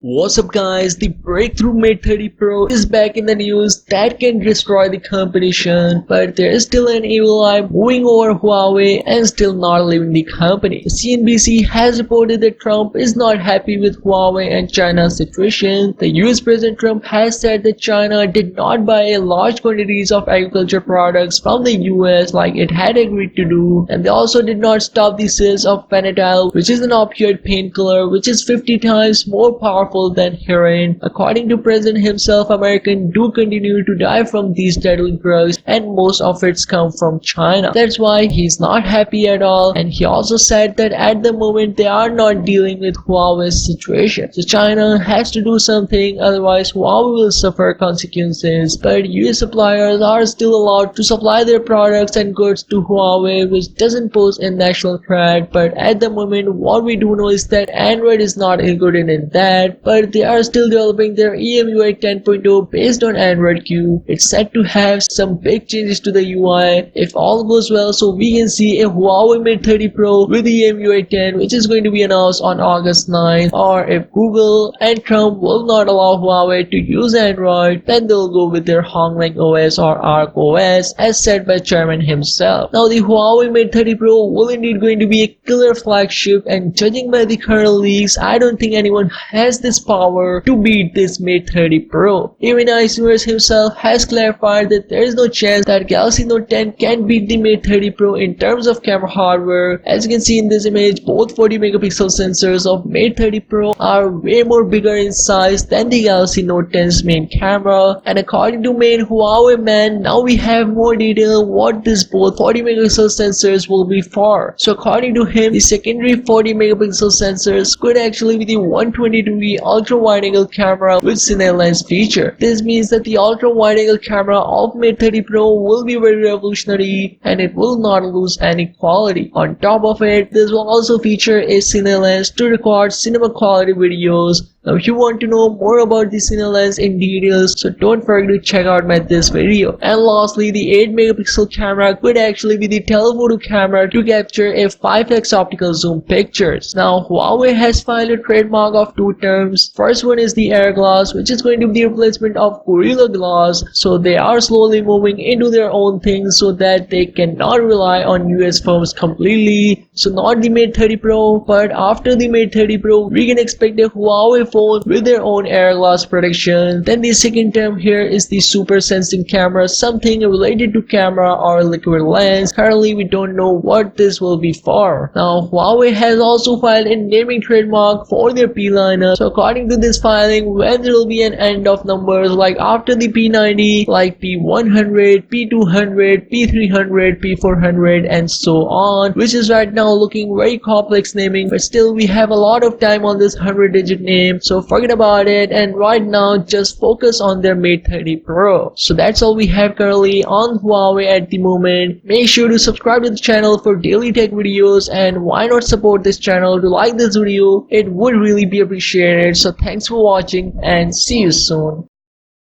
What's up guys, the breakthrough Mate 30 Pro is back in the news that can destroy the competition, but there is still an evil eye moving over Huawei and still not leaving the company. CNBC has reported that Trump is not happy with Huawei and China's situation. The US President Trump has said that China did not buy large quantities of agriculture products from the US like it had agreed to do, and they also did not stop the sales of Panadol, which is an opioid painkiller which is 50 times more powerful than heroin. According to President himself, Americans do continue to die from these deadly drugs and most of it's come from China. That's why he's not happy at all, and he also said that at the moment they are not dealing with Huawei's situation. So China has to do something, otherwise Huawei will suffer consequences. But US suppliers are still allowed to supply their products and goods to Huawei, which doesn't pose a national threat. But at the moment what we do know is that Android is not included in that, but they are still developing their EMUI 10.0 based on Android Q. It's set to have some big changes to the UI if all goes well, so we can see a Huawei Mate 30 Pro with EMUI 10 which is going to be announced on August 9th. Or if Google and Trump will not allow Huawei to use Android, then they'll go with their Honglang OS or Arc OS as said by chairman himself. Now the Huawei Mate 30 Pro will indeed going to be a killer flagship, and judging by the current leaks, I don't think anyone has this power to beat this Mate 30 Pro. Even iOS himself has clarified that there is no chance that Galaxy Note 10 can beat the Mate 30 Pro in terms of camera hardware. As you can see in this image, both 40 megapixel sensors of Mate 30 Pro are way more bigger in size than the Galaxy Note 10's main camera, and according to main Huawei man, now we have more detail what this both 40 megapixel sensors will be for. So according to him, the secondary 40 megapixel sensors could actually be the 120-degree ultra-wide-angle camera with cine lens feature. This means that the ultra-wide-angle camera of Mate 30 Pro will be very revolutionary and it will not lose any quality. On top of it, this will also feature a cine lens to record cinema quality videos. Now if you want to know more about the cine lens in details, so don't forget to check out this video. And lastly, the 8 megapixel camera could actually be the telephoto camera to capture a 5x optical zoom pictures. Now Huawei has filed a trademark of two terms. First one is the Air Glass, which is going to be the replacement of Gorilla Glass. So they are slowly moving into their own thing so that they cannot rely on US firms completely. So not the Mate 30 Pro, but after the Mate 30 Pro, we can expect a Huawei phone with their own air glass protection. Then the second term here is the super sensing camera, something related to camera or liquid lens. Currently we don't know what this will be for. Now Huawei has also filed a naming trademark for their P lineup. So according to this filing, when there will be an end of numbers like after the P90, like P100, P200, P300, P400 and so on, which is right now looking very complex naming, but still we have a lot of time on this 100-digit name, so forget about it and right now just focus on their Mate 30 Pro. So that's all we have currently on Huawei at the moment. Make sure to subscribe to the channel for daily tech videos, and why not support this channel to like this video, it would really be appreciated. So thanks for watching and see you soon.